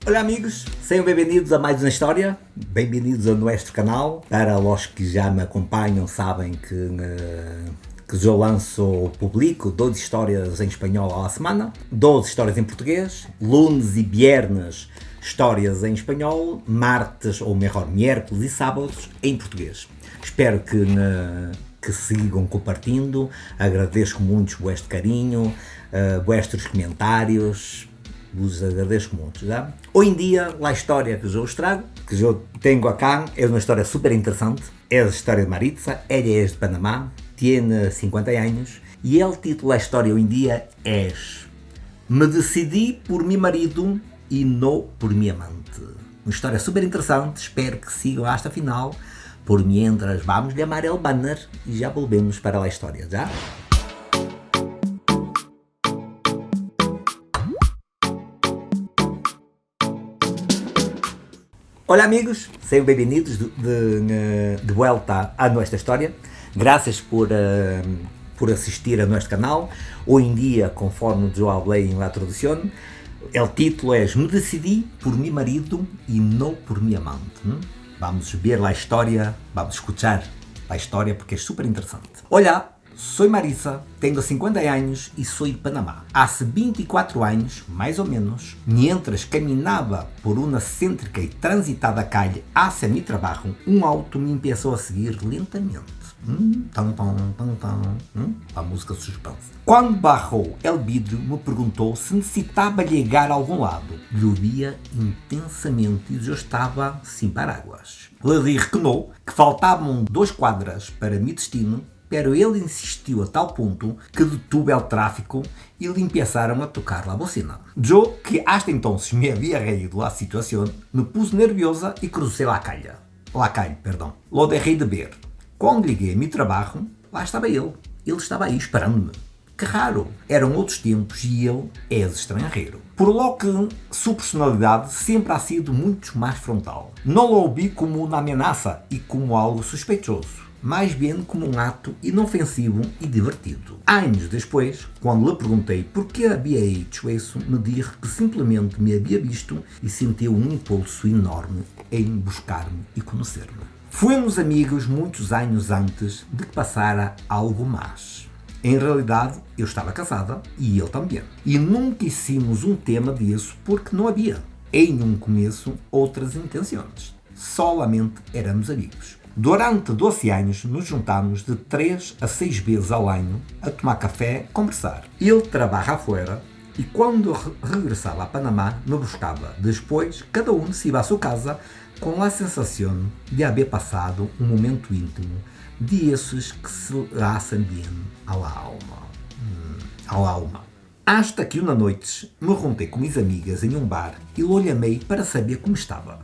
Olá amigos, sejam bem-vindos a mais uma história, bem-vindos ao nosso canal. Para os que já me acompanham sabem que eu lanço, publico 12 histórias em espanhol à semana, 12 histórias em português, lunes e viernes histórias em espanhol, martes ou melhor, miércoles e sábados em português. Espero que sigam compartilhando, agradeço muito o vosso carinho, vossos comentários, vos agradeço muito. Já? Hoje em dia, a história que eu vos trago, que eu tenho acá, é uma história super interessante, é a história de Maritza, ela é de Panamá, tem 50 anos, e o título da história hoje em dia é Me decidi por meu marido e não por minha amante. Uma história super interessante, espero que sigam hasta a final, por mientras vamos chamar el banner e já volvemos para a história, já? Olá amigos, sejam bem-vindos de volta à nossa história. Graças por assistir a nosso canal. Hoje em dia, conforme eu falei na introdução, o título é Me decidi por meu marido e não por minha amante. Vamos ver a história, vamos escuchar a história porque é super interessante. Olá, sou Marisa, tenho 50 anos e sou de Panamá. Há 24 anos, mais ou menos, mientras caminhava por uma cêntrica e transitada calle hacia meu trabalho, um auto me começou a seguir lentamente. A música suspense. Quando barrou o vidro, me perguntou se necessitava chegar a algum lado. Llovia intensamente e eu estava sem paraguas. Le dije que não, que faltavam 2 quadras para meu destino, pero ele insistiu a tal ponto que detuve o tráfico e lhe começaram a tocar a bocina. Eu, que hasta entonces me havia reído da situação, me pus nerviosa e cruzei a calle. Lo dejei de ver. Quando liguei a meu trabalho, lá estava ele. Ele estava aí esperando-me. Que raro! Eram outros tempos e ele é estrangeiro. Por lo que sua personalidade sempre ha sido muito mais frontal. Não o ouvi como uma ameaça e como algo suspeitoso, mais bem como um ato inofensivo e divertido. Anos depois, quando lhe perguntei por que havia hecho isso, me disse que simplesmente me havia visto e sentiu um impulso enorme em buscar-me e conhecer-me. Fomos amigos muitos anos antes de que passara algo mais. Em realidade, eu estava casada e ele também. E nunca hicimos um tema disso porque não havia, em um começo, outras intenções. Solamente éramos amigos. Durante 12 anos nos juntámos de 3 a 6 vezes ao ano a tomar café, conversar. Ele trabalha afuera e quando regressava a Panamá me buscava. Depois, cada um se ia à sua casa com a sensação de haver passado um momento íntimo de esses que se hacen bien à alma. Hasta que uma noite me juntei com minhas amigas em um bar e lo chamei para saber como estava.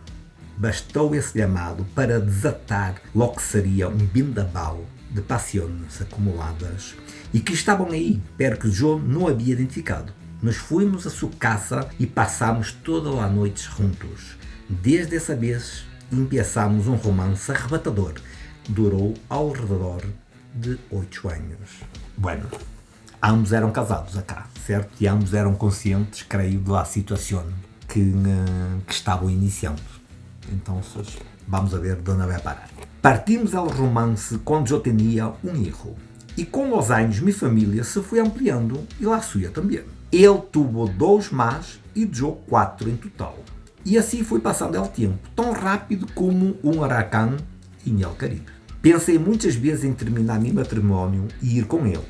Bastou esse chamado para desatar lo que seria um vendaval de paixões acumuladas e que estavam aí, pero que eu não havia identificado. Nós fomos à sua casa e passámos toda a noite juntos. Desde essa vez, começámos um romance arrebatador. Durou ao redor de 8 anos. Bueno, ambos eram casados acá, certo? E ambos eram conscientes, creio, da situação que estavam iniciando. Então, vamos a ver de onde vai parar. Partimos ao romance quando eu tinha um hijo. E com os anos, minha família se foi ampliando e a sua também. Ele teve 2 mais e eu 4 em total. E assim foi passando o tempo, tão rápido como um huracão em El Caribe. Pensei muitas vezes em terminar meu matrimónio e ir com ele.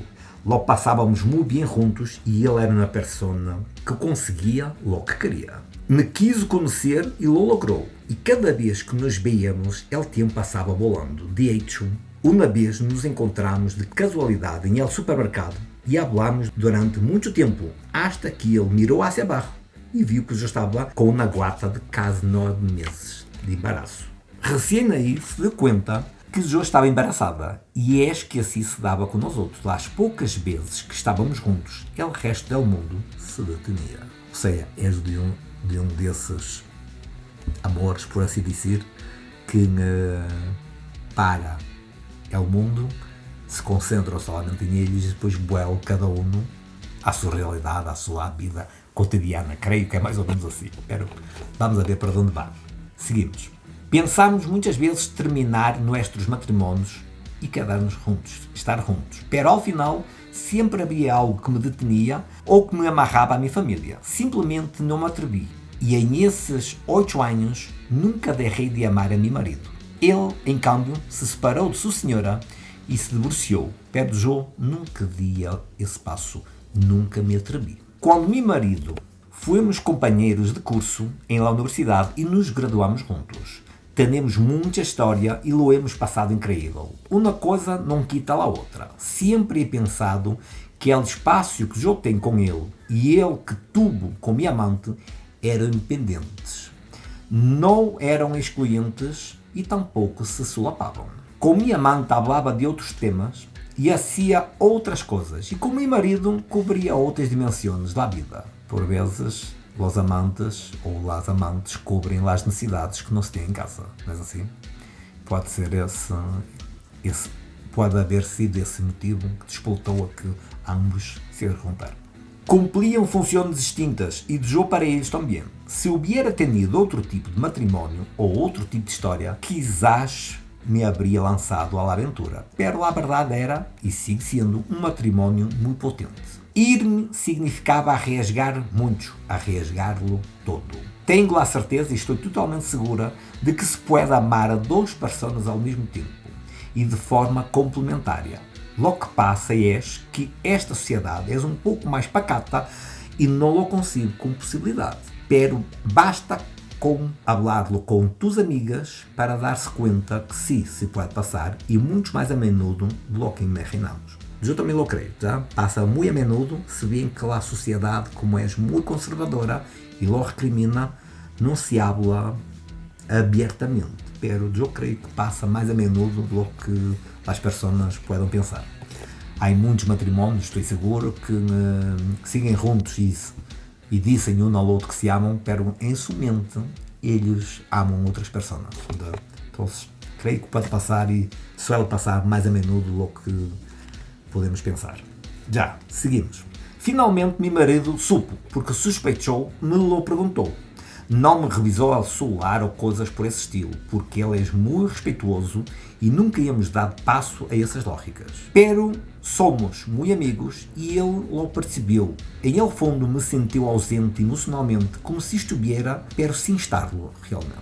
Logo passávamos muito bem juntos e ele era uma persona que conseguia o que queria. Me quis conhecer e lo logrou. E cada vez que nos veíamos, o tempo passava volando. De hecho, uma vez nos encontramos de casualidade em el supermercado e hablamos durante muito tempo, hasta que ele mirou hacia abaixo e viu que eu estava com uma guata de quase 9 meses de embaraço. Recém aí se deu conta que eu estava embaraçada e és que assim se dava com nós outros. As poucas vezes que estávamos juntos, o resto do mundo se detinha. Ou seja, és de um desses amores, por assim dizer, que para o mundo, se concentra somente em eles e depois voa cada um à sua realidade, à sua vida, cotidiana, creio que é mais ou menos assim. Pero vamos a ver para onde vai. Seguimos. Pensamos muitas vezes terminar nossos matrimónios e quedarmos juntos, estar juntos. Pero ao final, sempre havia algo que me detinha ou que me amarrava à minha família. Simplesmente não me atrevi. E em esses 8 anos, nunca deixei de amar a meu marido. Ele, em câmbio, se separou de sua senhora e se divorciou. Pero eu nunca di esse passo, nunca me atrevi. Quando meu marido fomos companheiros de curso em la universidade e nos graduamos juntos. Temos muita história e lo hemos passado incrível. Uma coisa não quita a outra. Sempre he pensado que o espaço que eu tenho com ele e ele que tuvo com minha amante eram independentes. Não eram excluentes e tampouco se solapavam. Com minha amante falava de outros temas e fazia outras coisas. E com meu marido cobria outras dimensões da vida. Por vezes, os amantes ou as amantes cobrem as necessidades que não se têm em casa. Não é assim? Pode ser pode haver sido esse motivo que despoltou a que ambos se juntaram. Cumpriam funções distintas e desejou para eles também. Se hubiera tenido outro tipo de matrimónio ou outro tipo de história, quizás me habría lançado à aventura. Pero a verdade era, e sigue sendo, um matrimónio muito potente. Ir-me significava arriesgar muito, arriesgar-lo todo. Tenho a certeza e estou totalmente segura de que se pode amar a 2 pessoas ao mesmo tempo e de forma complementária. Lo que passa é que esta sociedade é um pouco mais pacata e não lo consigo com possibilidade. Pero basta com hablarlo com tus amigas para dar-se conta que sim, se pode passar e muito mais a menudo do que imaginamos. Eu também lo creio, tá? Passa muito a menudo, se bem que a sociedade, como é muito conservadora e lo recrimina, não se habla abertamente. Pero eu creio que passa mais a menudo do que as pessoas podem pensar. Há muitos matrimónios, estou seguro, que seguem juntos e dizem um ao outro que se amam, pero em sua mente eles amam outras pessoas. Então, creio que pode passar e suele passar mais a menudo do que podemos pensar. Já, seguimos. Finalmente, meu marido supo, porque suspeitou, me lo perguntou. Não me revisou ao celular ou coisas por esse estilo, porque ele é muito respeituoso e nunca íamos dar passo a essas lógicas. Pero somos muito amigos e ele lo percebeu. Em el fundo me sentiu ausente emocionalmente, como se estivera, pero sem estarlo realmente.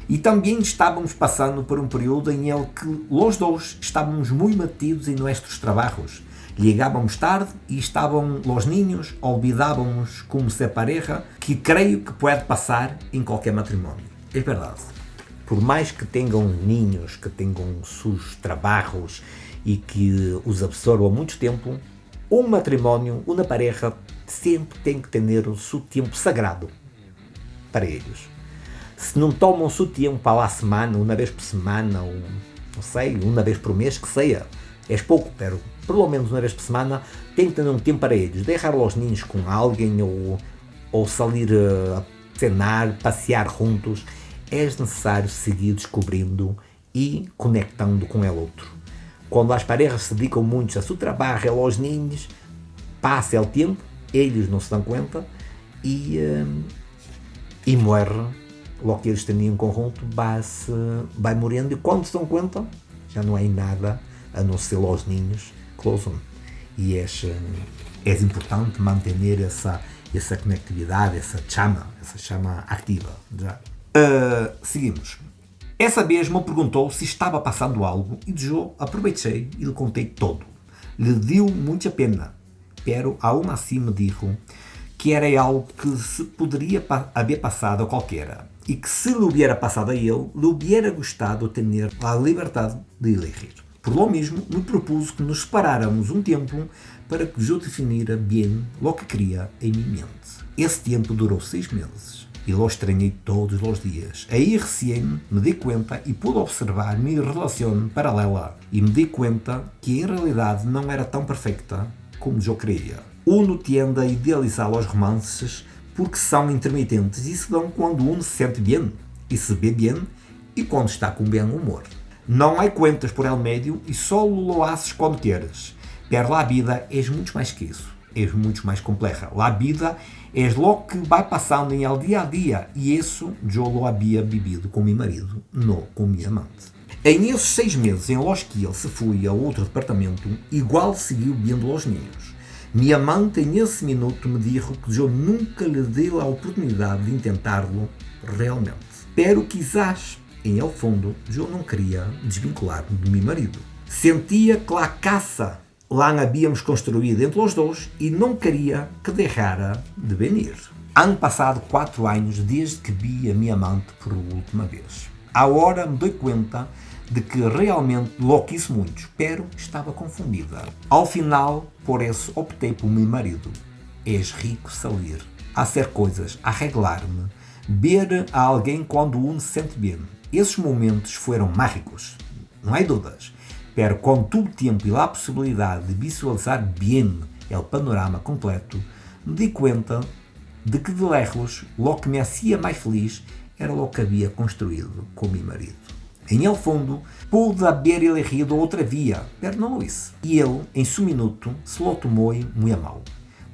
E também estávamos passando por um período em que os dois estávamos muito metidos em nossos trabalhos. Ligávamos tarde e estavam os ninhos, olvidávamos como se pareja, que creio que pode passar em qualquer matrimónio. É verdade. Por mais que tenham ninhos, que tenham seus trabalhos e que os absorvam muito tempo, um matrimónio, uma pareja, sempre tem que ter o seu tempo sagrado para eles. Se não tomam o seu tempo para a semana, uma vez por semana, ou não sei, uma vez por mês, que seja, é pouco, pero pelo menos uma vez por semana, tem que ter um tempo para eles. Deixar os ninhos com alguém ou sair a cenar, passear juntos. É necessário seguir descobrindo e conectando com o outro. Quando as parejas se dedicam muito a seu trabalho, aos ninhos, passa o tempo, eles não se dão conta e morre. Logo que eles têm em conjunto, vai morrendo e quando se dão conta, já não há nada a não ser os ninhos que los unem. E é importante manter essa conectividade, essa chama ativa. Já. Seguimos. Essa vez me perguntou se estava passando algo e eu aproveitei e lhe contei todo. Lhe deu muita pena, pero aún assim me disse que era algo que se poderia haver passado a qualquer e que se lhe hubiera passado a ele, lhe hubiera gostado de ter a liberdade de elegir. Por lo mesmo, me propus que nos separáramos um tempo para que eu definira bem o que queria em minha mente. Esse tempo durou 6 meses e lo estranhei todos os dias. Aí recém me dei conta e pude observar minha relação paralela e me dei conta que em realidade não era tão perfeita como eu queria. Uno tende a idealizar os romances porque são intermitentes e se dão quando uno se sente bem e se vê bem e quando está com bom humor. Não há contas por el medio e só lo haces quando queres. Pero a vida é muito mais que isso. é muito mais compleja. A vida é lo que vai passando em el dia a dia, e isso eu lo havia vivido com meu marido, não com minha amante. Em esses 6 meses em los que ele se foi a outro departamento, igual seguiu vendo os ninhos. Minha amante, em esse minuto, me disse que eu nunca lhe dei a oportunidade de intentar-lo realmente. Pero quizás, em el fundo, eu não queria desvincular-me de meu marido. Sentia que a casa lá havíamos construído entre os dois e não queria que deixara de venir. Han passado 4 anos desde que vi a minha amante por última vez. Agora me dou conta de que realmente lo quis muito, pero estava confundida. Ao final, por isso, optei por meu marido. És rico salir, a hacer coisas, a arreglar-me, ver a alguém quando um se sente bem. Esses momentos foram mágicos, não há dúvidas. Pero com todo o tempo e a possibilidade de visualizar bem o panorama completo, me di conta de que de lejos, lo que me hacía mais feliz era lo que havia construído com meu marido. Em el fundo, pude haber elegido outra via, pero não o hice. E ele, em seu minuto, se lo tomou muito a mal,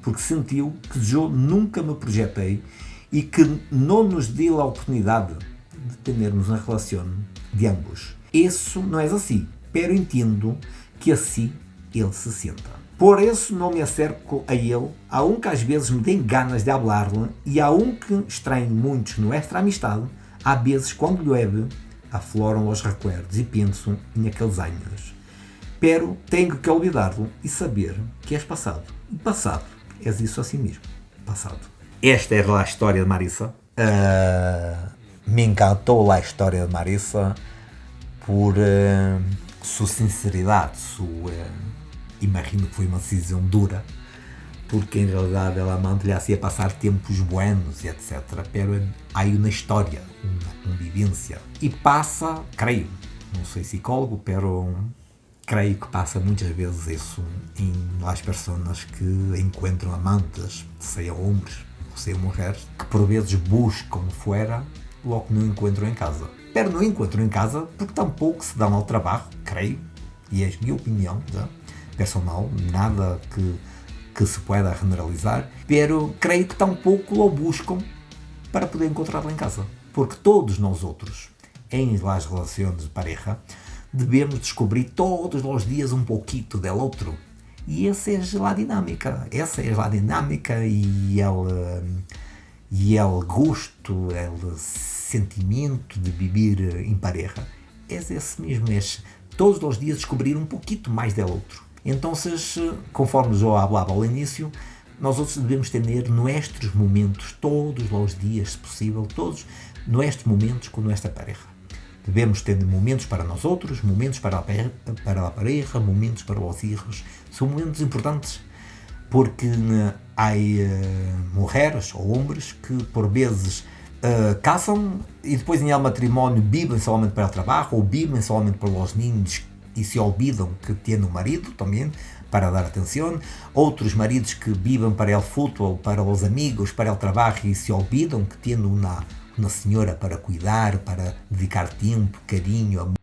porque sentiu que eu nunca me projetei e que não nos deu a oportunidade de termos uma relação de ambos. Isso não é assim, pero entendo que assim ele se senta. Por isso não me acerco a ele, aunque às vezes me deem ganas de hablar-lhe e aunque estranho muito nuestra amistade, há vezes quando llueve, afloram os recuerdos e penso em aqueles anos. Pero tenho que olvidar-lo e saber que és passado. E passado, és isso assim mesmo, passado. Esta é a história de Marisa. Me encantou a história de Marisa por sua sinceridade, imagino que foi uma decisão dura, porque em realidade ela amante lhe hacía passar tempos buenos e etc. Pero há uma história, uma convivência. E passa, creio, não sou psicólogo, pero creio que passa muitas vezes isso em las pessoas que encontram amantes, seja homens ou seja mulheres, que por vezes buscam fora, logo não encontram em casa. Pero não encontram em casa porque tampouco se dão ao trabalho, creio, e é a minha opinião, já, personal, nada que se pueda generalizar, pero creio que tampouco o buscam para poder encontrá-lo em casa. Porque todos nós outros, em las relações de pareja, devemos descobrir todos os dias um pouquito del outro. E essa é a dinâmica. Essa é a dinâmica e o gosto, o sentimento de viver em pareja. É esse mesmo, é todos os dias descobrir um pouquito mais del outro. Então, conforme eu falava ao início, nós outros devemos ter nossos momentos, todos os dias, se possível, todos nossos momentos com nossa pareja. Devemos ter momentos para nós outros, momentos para a pareja, momentos para os filhos. São momentos importantes, porque há mulheres ou homens que, por vezes, casam e depois em matrimónio vivem somente para o trabalho ou vivem somente para os ninhos e se olvidam que têm um marido também para dar atenção. Outros maridos que vivem para o futebol, para os amigos, para o trabalho e se olvidam que têm uma senhora para cuidar, para dedicar tempo, carinho, amor.